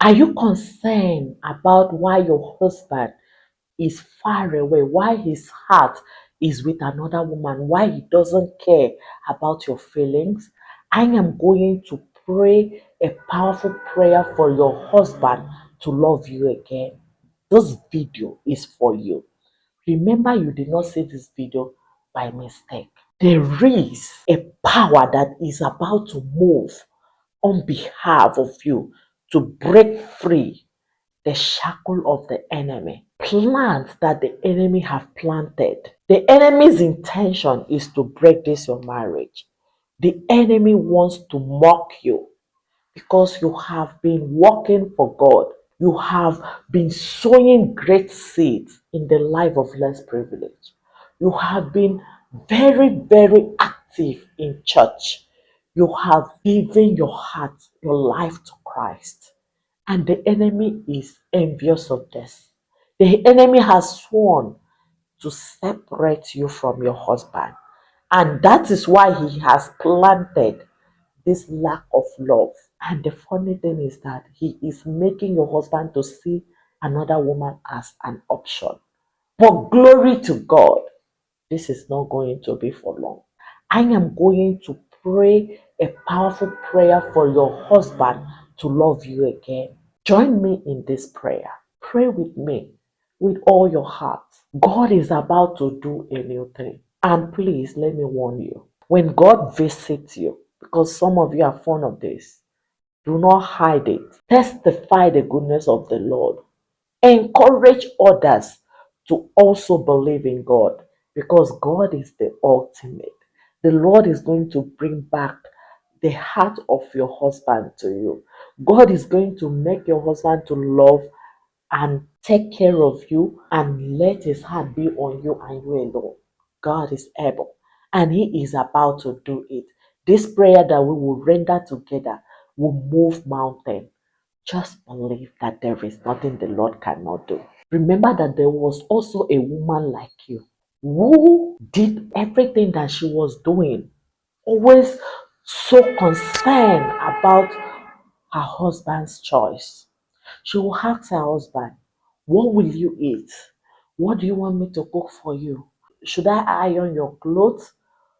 Are you concerned about why your husband is far away, why his heart is with another woman, why he doesn't care about your feelings? I am going to pray a powerful prayer for your husband to love you again. This video is for you. Remember, you did not see this video by mistake. There is a power that is about to move on behalf of you to break free the shackle of the enemy. Plans that the enemy have planted. The enemy's intention is to break this your marriage. The enemy wants to mock you because you have been working for God. You have been sowing great seeds in the life of less privilege. You have been very, very active in church. You have given your heart, your life to Christ. And the enemy is envious of this. The enemy has sworn to separate you from your husband. And that is why he has planted this lack of love. And the funny thing is that he is making your husband to see another woman as an option. But glory to God, this is not going to be for long. I am going to pray a powerful prayer for your husband to love you again. Join me in this prayer. Pray with me with all your heart. God is about to do a new thing. And please let me warn you, when God visits you, because some of you are fond of this, do not hide it. Testify the goodness of the Lord. Encourage others to also believe in God, because God is the ultimate. The Lord is going to bring back the heart of your husband to you. God is going to make your husband to love and take care of you and let his heart be on you and you alone. God is able and he is about to do it. This prayer that we will render together will move mountains. Just believe that there is nothing the Lord cannot do. Remember that there was also a woman like you who did everything that she was doing, always so concerned about her husband's choice. She will ask her husband, what will you eat? What do you want me to cook for you? Should I iron your clothes?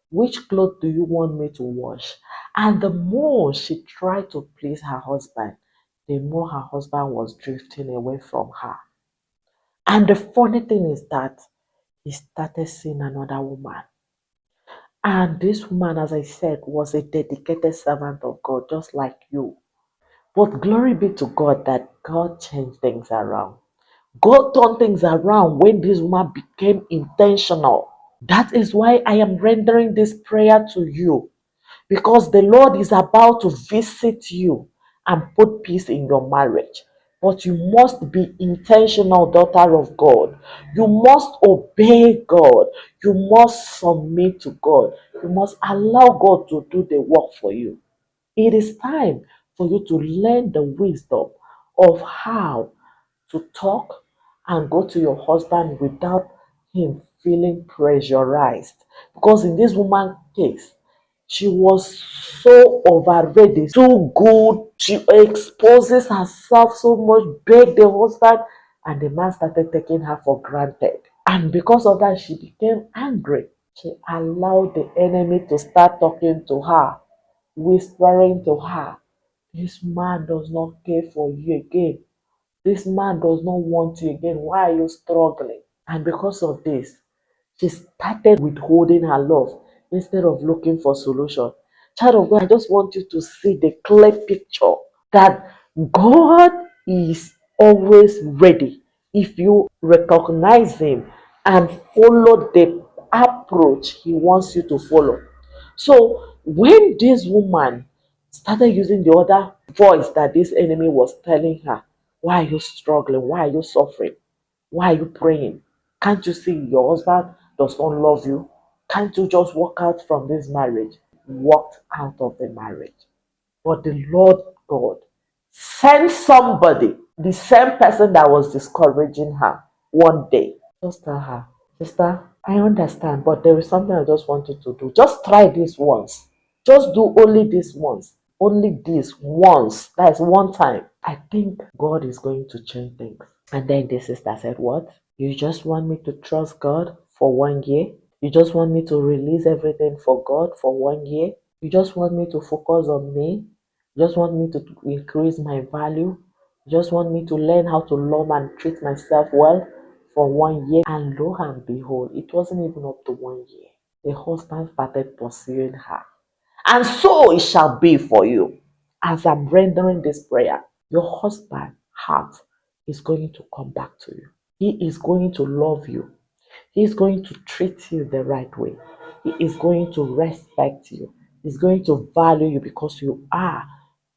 Which clothes do you want me to wash? And the more she tried to please her husband, the more her husband was drifting away from her. And the funny thing is that he started seeing another woman. And this woman, as I said, was a dedicated servant of God, just like you. But glory be to God that God changed things around. God turned things around when this woman became intentional. That is why I am rendering this prayer to you, because the Lord is about to visit you and put peace in your marriage. But you must be intentional, daughter of God. You must obey God. You must submit to God. You must allow God to do the work for you. It is time for you to learn the wisdom of how to talk and go to your husband without him feeling pressurized. Because in this woman's case, she was so overrated, too good. She exposes herself so much, begged the husband, and the man started taking her for granted. And because of that, she became angry. She allowed the enemy to start talking to her, whispering to her, this man does not care for you again. This man does not want you again. Why are you struggling? And because of this, she started withholding her love instead of looking for solution. Child of God, I just want you to see the clear picture that God is always ready if you recognize him and follow the approach he wants you to follow. So when this woman started using the other voice that this enemy was telling her, why are you struggling? Why are you suffering? Why are you praying? Can't you see your husband does not love you? Can't you just walk out from this marriage? Walked out of the marriage. But the Lord God sent somebody, the same person that was discouraging her, one day. Just tell her, sister, I understand, but there is something I just want you to do. Just try this once. Just do only this once. only this once, that is one time, I think God is going to change things. And then the sister said, what? You just want me to trust God for 1 year? You just want me to release everything for God for 1 year? You just want me to focus on me? You just want me to increase my value? You just want me to learn how to love and treat myself well for 1 year? And lo and behold, it wasn't even up to 1 year. The husband started pursuing her. And so it shall be for you. As I'm rendering this prayer, your husband's heart is going to come back to you. He is going to love you. He is going to treat you the right way. He is going to respect you. He's going to value you because you are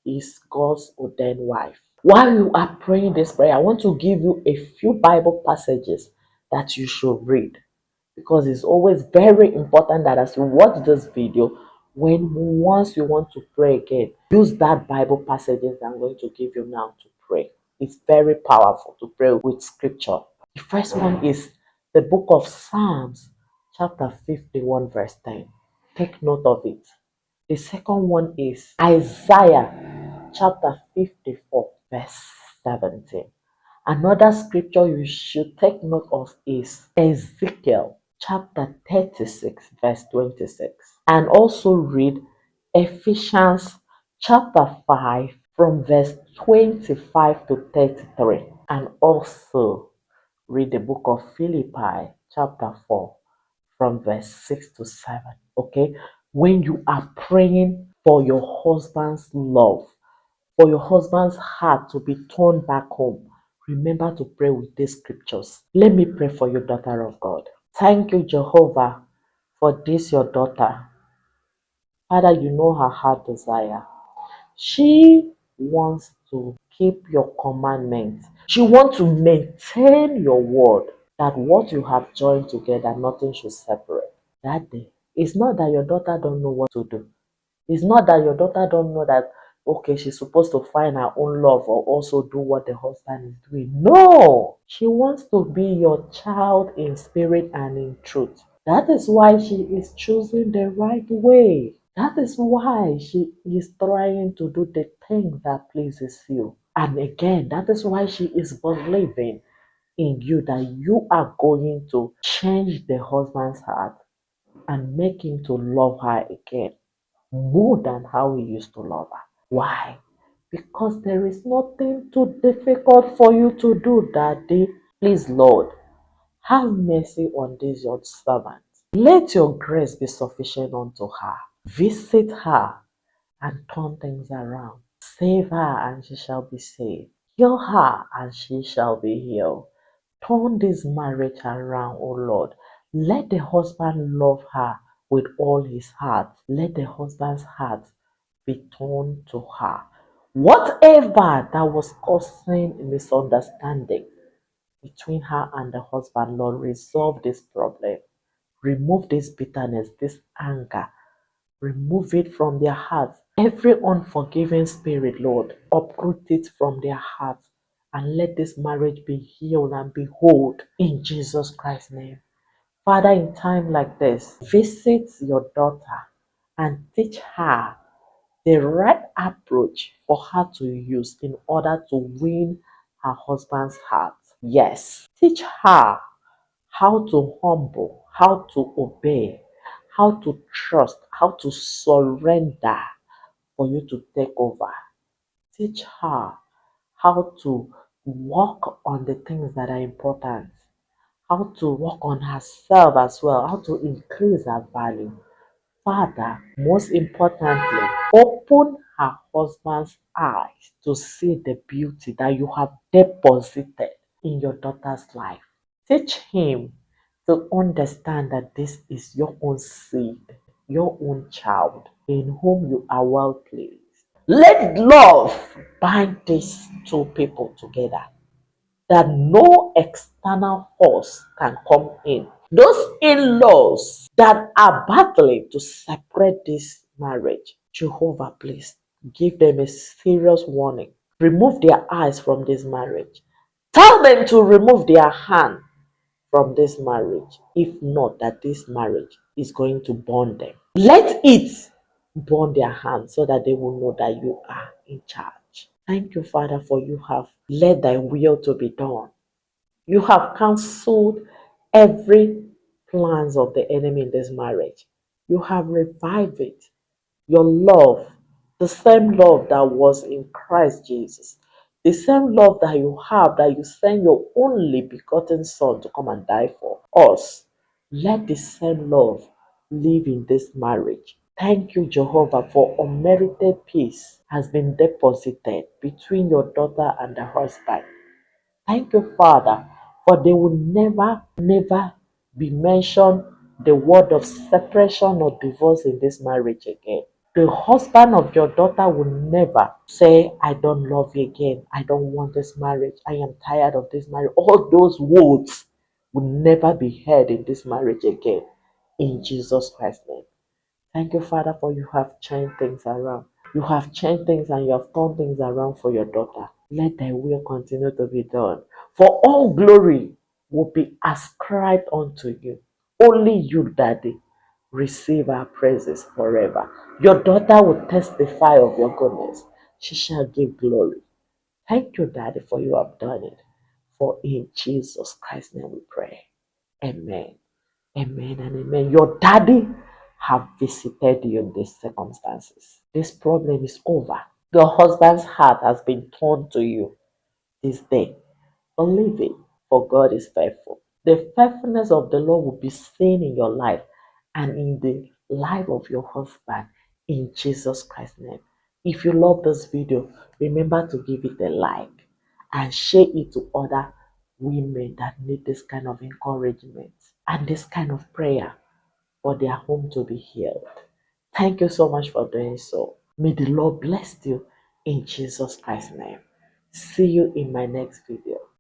his God's ordained wife. While you are praying this prayer, I want to give you a few Bible passages that you should read, because it's always very important that as you watch this video, once you want to pray again, use that Bible passages I'm going to give you now to pray. It's very powerful to pray with scripture. The first one is the book of Psalms, chapter 51, verse 10. Take note of it. The second one is Isaiah chapter 54, verse 17. Another scripture you should take note of is Ezekiel chapter 36, verse 26. And also read Ephesians chapter 5 from verse 25 to 33. And also read the book of Philippi chapter 4 from verse 6 to 7. Okay? When you are praying for your husband's love, for your husband's heart to be turned back home, remember to pray with these scriptures. Let me pray for you, daughter of God. Thank you, Jehovah, for this your daughter. Father, you know her heart desire. She wants to keep your commandments. She wants to maintain your word, that what you have joined together, nothing should separate. That day, it's not that your daughter don't know what to do. It's not that your daughter don't know that, okay, she's supposed to find her own love or also do what the husband is doing. No! She wants to be your child in spirit and in truth. That is why she is choosing the right way. That is why she is trying to do the thing that pleases you. And again, that is why she is believing in you that you are going to change the husband's heart and make him to love her again more than how he used to love her. Why? Because there is nothing too difficult for you to do, Daddy. Please, Lord, have mercy on this your servant. Let your grace be sufficient unto her. Visit her and turn things around. Save her and she shall be saved. Heal her and she shall be healed. Turn this marriage around, O Lord. Let the husband love her with all his heart. Let the husband's heart be turned to her. Whatever that was causing misunderstanding between her and the husband, Lord, resolve this problem. Remove this bitterness, this anger. Remove it from their hearts. Every unforgiving spirit, Lord, uproot it from their hearts and let this marriage be healed and be whole in Jesus Christ's name. Father, in time like this, visit your daughter and teach her the right approach for her to use in order to win her husband's heart. Yes, teach her how to humble, how to obey, how to trust, how to surrender for you to take over. Teach her how to work on the things that are important, how to work on herself as well, how to increase her value. Father, most importantly, open her husband's eyes to see the beauty that you have deposited in your daughter's life. Teach him to understand that this is your own seed, your own child, in whom you are well pleased. Let love bind these two people together, that no external force can come in. Those in-laws that are battling to separate this marriage, Jehovah, please give them a serious warning. Remove their eyes from this marriage. Tell them to remove their hand from this marriage. If not, that this marriage is going to burn them. Let it burn their hands so that they will know that you are in charge. Thank you, Father, for you have let thy will to be done. You have cancelled every plans of the enemy in this marriage. You have revived it. Your love, the same love that was in Christ Jesus, the same love that you have, that you send your only begotten Son to come and die for us. Let the same love live in this marriage. Thank you, Jehovah, for unmerited peace has been deposited between your daughter and the husband. Thank you, Father, for they will never be mentioned the word of separation or divorce in this marriage again. The husband of your daughter will never say, I don't love you again. I don't want this marriage. I am tired of this marriage. All those words will never be heard in this marriage again. In Jesus Christ's name. Thank you, Father, for you have changed things around. You have changed things and you have turned things around for your daughter. Let thy will continue to be done. For all glory will be ascribed unto you. Only you, Daddy, receive our praises forever. Your daughter will testify of your goodness. She shall give glory. Thank you, Daddy, for you have done it. For in Jesus Christ's name we pray. Amen. Amen and amen. Your daddy have visited you in these circumstances. This problem is over. Your husband's heart has been turned to you this day. Believe it, for God is faithful. The faithfulness of the Lord will be seen in your life and in the life of your husband in Jesus Christ's name. If you love this video, remember to give it a like and share it to other women that need this kind of encouragement and this kind of prayer for their home to be healed. Thank you so much for doing so. May the Lord bless you in Jesus Christ's name. See you in my next video.